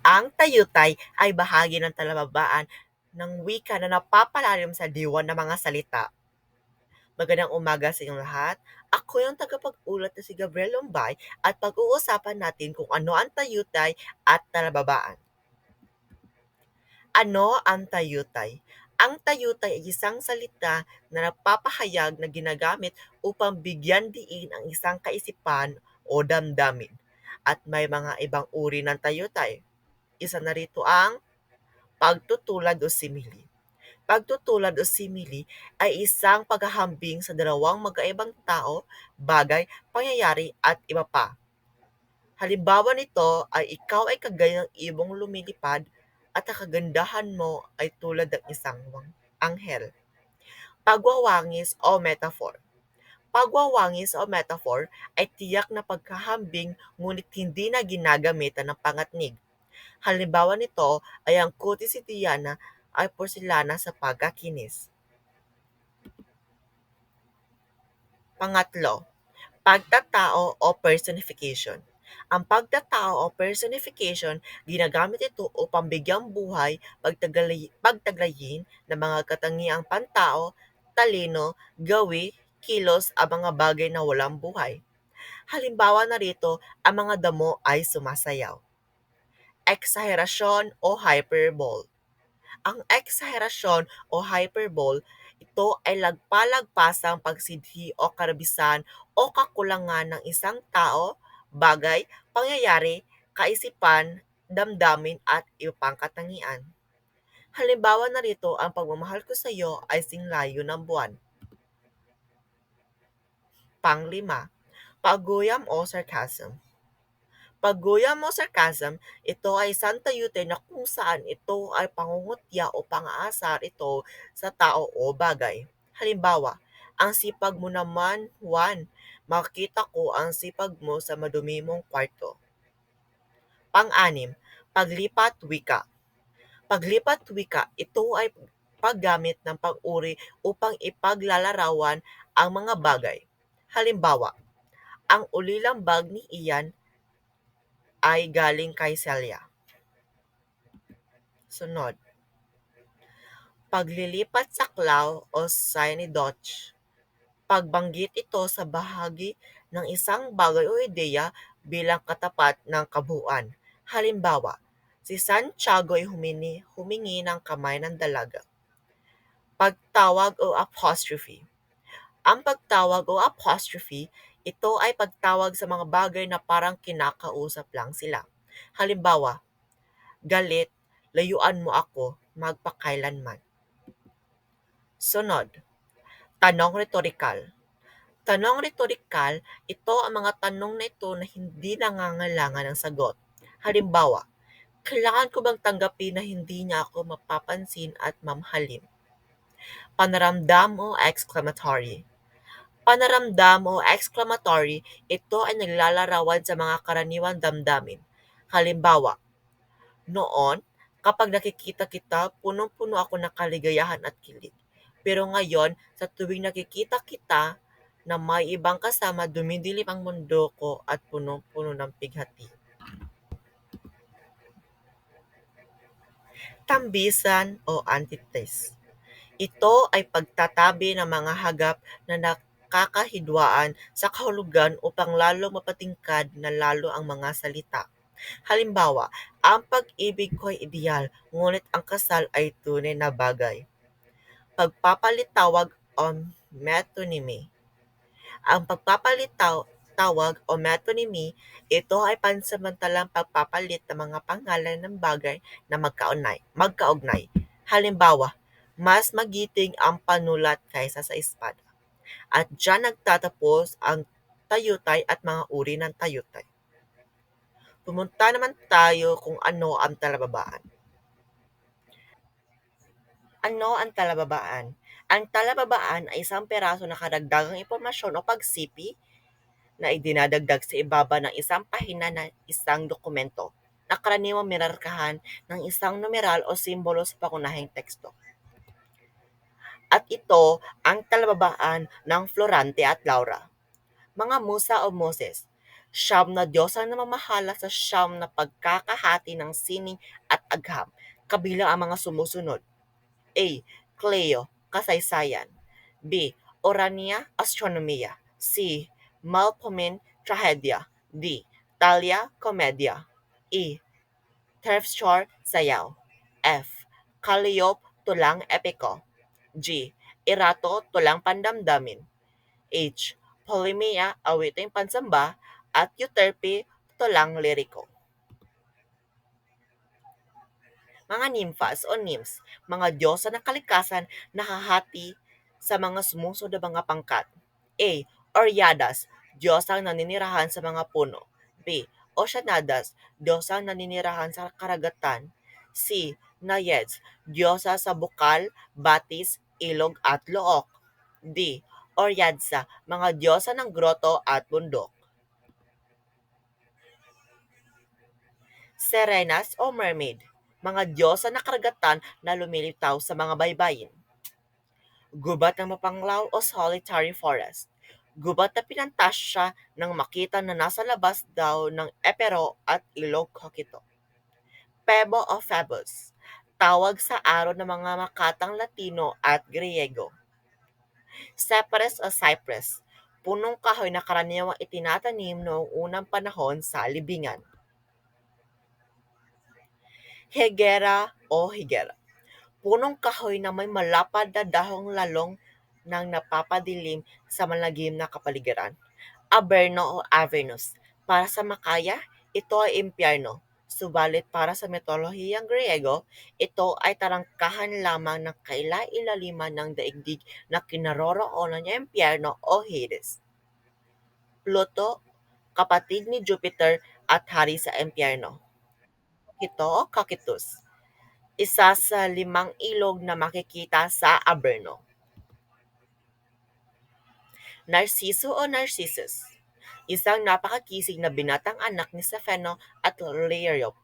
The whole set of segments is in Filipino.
Ang tayutay ay bahagi ng talababaan ng wika na napapalalim sa diwa ng mga salita. Magandang umaga sa inyong lahat. Ako yung tagapag-ulat na si Gabriel Lombay at pag-uusapan natin kung ano ang tayutay at talababaan. Ano ang tayutay? Ang tayutay ay isang salita na nagpapahayag na ginagamit upang bigyan diin ang isang kaisipan o damdamin. At may mga ibang uri ng tayutay. Isa na rito ang pagtutulad o simile. Pagtutulad o simile ay isang paghahambing sa dalawang magkaibang tao, bagay, pangyayari at iba pa. Halimbawa nito ay ikaw ay kagaya ng ibong lumilipad at ang kagandahan mo ay tulad ng isang anghel. Pagwawangis o metaphor. Pagwawangis o metaphor ay tiyak na pagkahambing ngunit hindi na ginagamitan ng pangatnig. Halimbawa nito ay ang kuti si Diana ay porselana sa pagkakinis. Pangatlo, pagtatao o personification. Ang pagtatao o personification, ginagamit ito upang bigyang buhay, pagtaglayin ng mga katangiang pantao, talino, gawi, kilos ang mga bagay na walang buhay. Halimbawa na rito, ang mga damo ay sumasayaw. Eksaherasyon o hyperbole. Ang eksaherasyon o hyperbole, ito ay lagpalagpasang pagsidhi o karabisan o kakulangan ng isang tao, bagay, pangyayari, kaisipan, damdamin at iba pang katangian. Halimbawa na rito, ang pagmamahal ko sa iyo ay singlayo ng buwan. Panglima, paguyam o sarcasm. Pagguyam o sarcasm, ito ay isang tayutay na kung saan ito ay pangungutya o pang-aasar ito sa tao o bagay. Halimbawa, ang sipag mo naman, Juan, makita ko ang sipag mo sa madumi mong kwarto. Pang-anim, paglipat wika. Paglipat wika, ito ay paggamit ng pag-uri upang ipaglalarawan ang mga bagay. Halimbawa, ang ulilang bag ni Ian ay galing kay Celia. Sunod, paglilipat saklaw o synecdoche. Pagbanggit ito sa bahagi ng isang bagay o ideya bilang katapat ng kabuuan. Halimbawa, si Santiago ay humingi ng kamay ng dalaga. Pagtawag o apostrophe. Ang pagtawag o apostrophe, ito ay pagtawag sa mga bagay na parang kinakausap lang sila. Halimbawa, galit, layuan mo ako, magpakailanman. Sunod, tanong retorikal. Tanong retorikal, ito ang mga tanong na ito na hindi nangangailangan ng sagot. Halimbawa, kailangan ko bang tanggapin na hindi niya ako mapapansin at mamahalin? Panaramdam o exclamatory. Panaramdam o exclamatory, ito ay naglalarawan sa mga karaniwang damdamin. Halimbawa, noon, kapag nakikita kita, punong-puno ako ng kaligayahan at kilig. Pero ngayon, sa tuwing nakikita kita na may ibang kasama, dumidilim ang mundo ko at punong-puno ng pighati. Tambisan o antithesis. Ito ay pagtatabi ng mga hagap na nakakahidwaan sa kahulugan upang lalo mapatingkad na lalo ang mga salita. Halimbawa, ang pag-ibig ko ay ideal, ngunit ang kasal ay tunay na bagay. Pagpapalitawag o metonymy. Ang pagpapalitawag o metonymy, ito ay pansamantalang pagpapalit ng mga pangalan ng bagay na magkaugnay. Halimbawa, mas magiting ang panulat kaysa sa espada. At diyan nagtatapos ang tayutay at mga uri ng tayutay. Pumunta naman tayo kung ano ang talababaan. Ano ang talababaan? Ang talababaan ay isang peraso na karagdagang impormasyon o pagsipi na idinadagdag sa ibaba ng isang pahina ng isang dokumento na karaniwang minarkahan ng isang numeral o simbolo sa pangunahing teksto. At ito ang talababaan ng Florante at Laura. Mga musa o Moses. Siyam na Diyos ang namamahala sa siyam na pagkakahati ng sining at agham, kabilang ang mga sumusunod: A. Cleo, kasaysayan. B. Orania, astronomiya. C. Melpomene, trahedya. D. Thalia, komedya. E. Terpsichore, sayaw. F. Calliope, tulang epiko. G. Irato, tulang pandamdamin. H. Polymnia, awiting pansamba. At Euterpe, tulang liriko. Mga nymphas o nymphs, mga diyosa ng kalikasan nakahati sa mga sumusunod na mga pangkat. A. Oreadas, diyosang naninirahan sa mga puno. B. Oceanadas, diyosang naninirahan sa karagatan. C. Naiads, diyosa sa bukal, batis, ilog at look. D. Oryadsa, mga diyosa ng groto at bundok. Serenas o mermaid, mga diyosa na karagatan na lumilitaw sa mga baybayin. Gubat ng mapanglaw o solitary forest, gubat na pinantasya nang makita na nasa labas daw ng epero at ilog kokito. Pebo o Phoebus, tawag sa araw ng mga makatang Latino at Griego. Cypress o Cypress, punong kahoy na karaniwang itinatanim noong unang panahon sa libingan. Higera o Higera, punong kahoy na may malapad na dahong lalong nang napapadilim sa malagim na kapaligiran. Averno o Avernus, para sa Makaya, ito ay impyerno. Subalit para sa mitolohiyang Griego, ito ay tarangkahan lamang ng kaila-ilaliman ng daigdig na kinaroroonan niya impyerno o Hades. Pluto, kapatid ni Jupiter at hari sa impyerno. Ito o Cocytus, isa sa limang ilog na makikita sa Averno. Narciso o Narcissus, isang napakakisig na binatang anak ni Stephano at Liriope.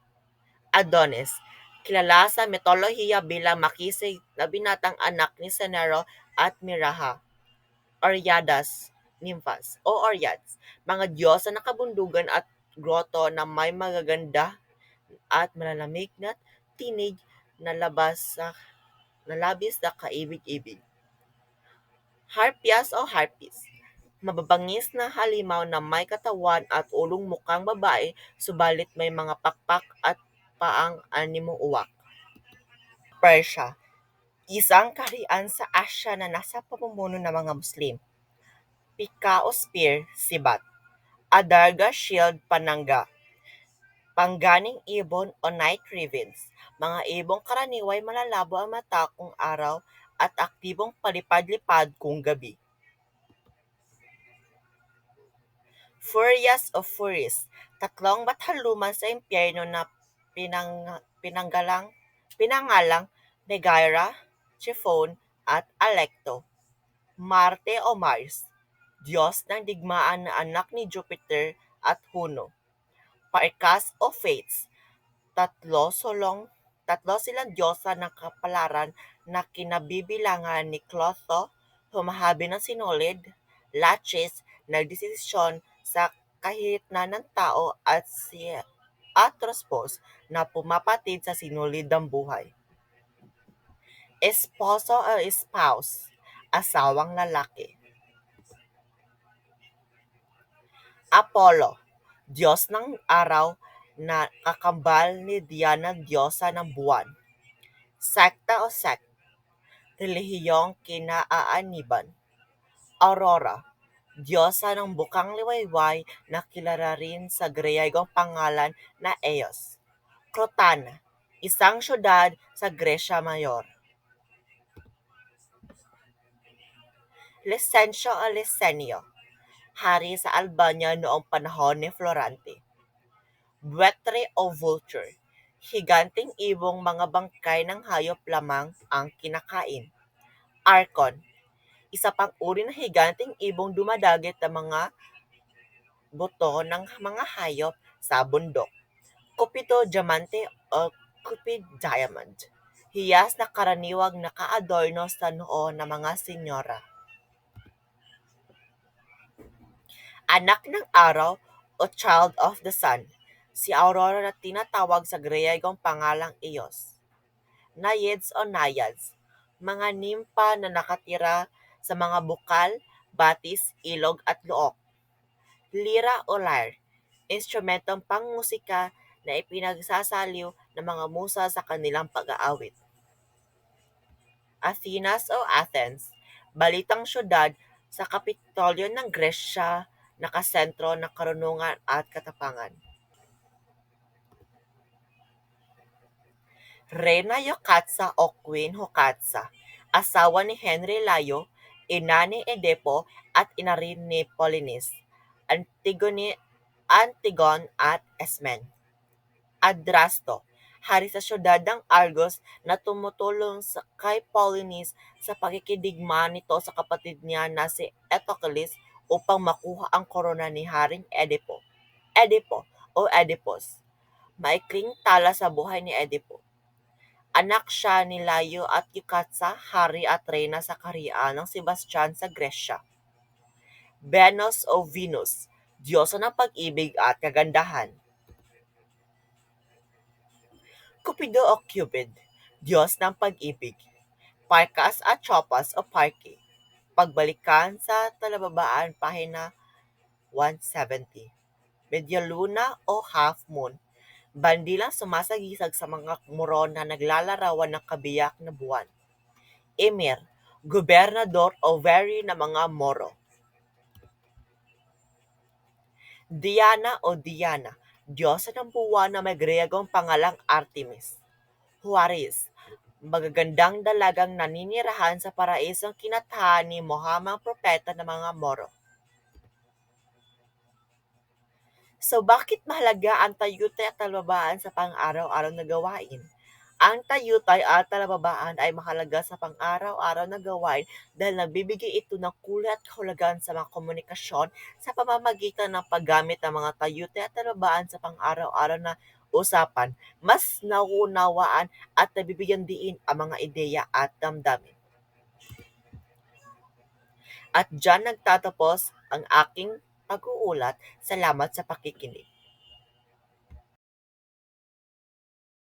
Adonis, kilala sa mitolohiya bilang makisig na binatang anak ni Cenero at Miraha. Oreadas, nymphas o Oreads, mga diyosa ng kabundugan at groto na may magaganda at malalamig na tinig na labis na kaibig-ibig. Harpias o Harpies, mababangis na halimaw na may katawan at ulong mukhang babae subalit may mga pakpak at paang animong uwak. Persia, isang kaharian sa Asya na nasa pamumuno ng mga Muslim. Pika o spear, sibat. Adarga, shield, panangga. Pangganing ibon o night ravens, mga ibong karaniway malalabo ang mata kung araw at aktibong palipad-lipad kung gabi. Furias o Furies, tatlong bathaluman sa impyerno na pinangalang Megaira, Typhon, at Alecto. Marte o Mars, Diyos ng digmaan na anak ni Jupiter at Juno. Parkas o Fates, tatlo silang diyosa ng kapalaran na kinabibilangan ni Clotho, humahabi ng sinulid, Laches, nagdesisyon sa kahitna ng tao at si Atrospos na pumapatid sa sinulid ng buhay. Esposo o spouse, asawang lalaki. Apollo, Diyos ng araw na kakambal ni Diana, diyosa ng buwan. Sekta o sect, relihiyong kinaaaniban. Aurora, diyosa ng bukang liwayway na kilala rin sa Griyegong pangalan na Eos. Crotona, isang syudad sa Gresya Mayor. Licencio o Licenio, hari sa Albania noong panahon ni Florante. Buitre o vulture, higanting ibong mga bangkay ng hayop lamang ang kinakain. Archon, isa pang uri ng higanting ibong dumadagit ng mga buto ng mga hayop sa bundok. Cupido diamante o Cupid diamond, hiyas na karaniwang nakaadorno sa noo ng mga senyora. Anak ng araw o Child of the Sun, si Aurora na tinatawag sa Griyegong pangalang Eos. Naiads o Naiads, mga nimpa na nakatira sa mga bukal, batis, ilog at look. Lira o lyre, instrumentong pangmusika na ipinagsasaliw ng mga musa sa kanilang pag-aawit. Athenas o Athens, balitang syudad sa Kapitolyo ng Gresya, nakasentro ng karunungan at katapangan. Reyna Yokatsa o Queen Hokatsa, asawa ni Henry Layo, ina ni Edepo at ina rin ni Polines, Antigon at Esmen. Adrasto, hari sa siyudad ng Argos na tumutulong kay Polines sa pakikidigma nito sa kapatid niya na si Eteocles upang makuha ang korona ni Haring Edipo. Edipo o Oedipus, maikling tala sa buhay ni Edipo. Anak siya ni Layo at Yukatsa, hari at reyna sa kaharian ng Sebastian sa Gresya. Venus o Venus, diyosa ng pag-ibig at kagandahan. Cupido o Cupid, Diyos ng pag-ibig. Parkas at Tropas o Parke, pagbalikan sa talababaan pahina 170. Medyaluna o Half Moon, bandilang sumasagisag sa mga muron na naglalarawan ng kabiyak na buwan. Emir, gobernador o very ng mga Moro. Diana o Diana, diyosa ng buwan na may Griyegong pangalang Artemis. Juarez, magagandang dalagang naninirahan sa paraisong kinathahan ni Mohamang propeta ng mga Moro. So bakit mahalaga ang tayutay at talababaan sa pang-araw-araw na gawain? Ang tayutay at talababaan ay mahalaga sa pang-araw-araw na gawain dahil nagbibigay ito ng kulay at kahulugan sa mga komunikasyon sa pamamagitan ng paggamit ng mga tayutay at talababaan sa pang-araw-araw na usapan. Mas nauunawaan at nabibigyan diin ang mga ideya at damdamin. At diyan nagtatapos ang aking pag-uulat. Salamat sa pakikinig.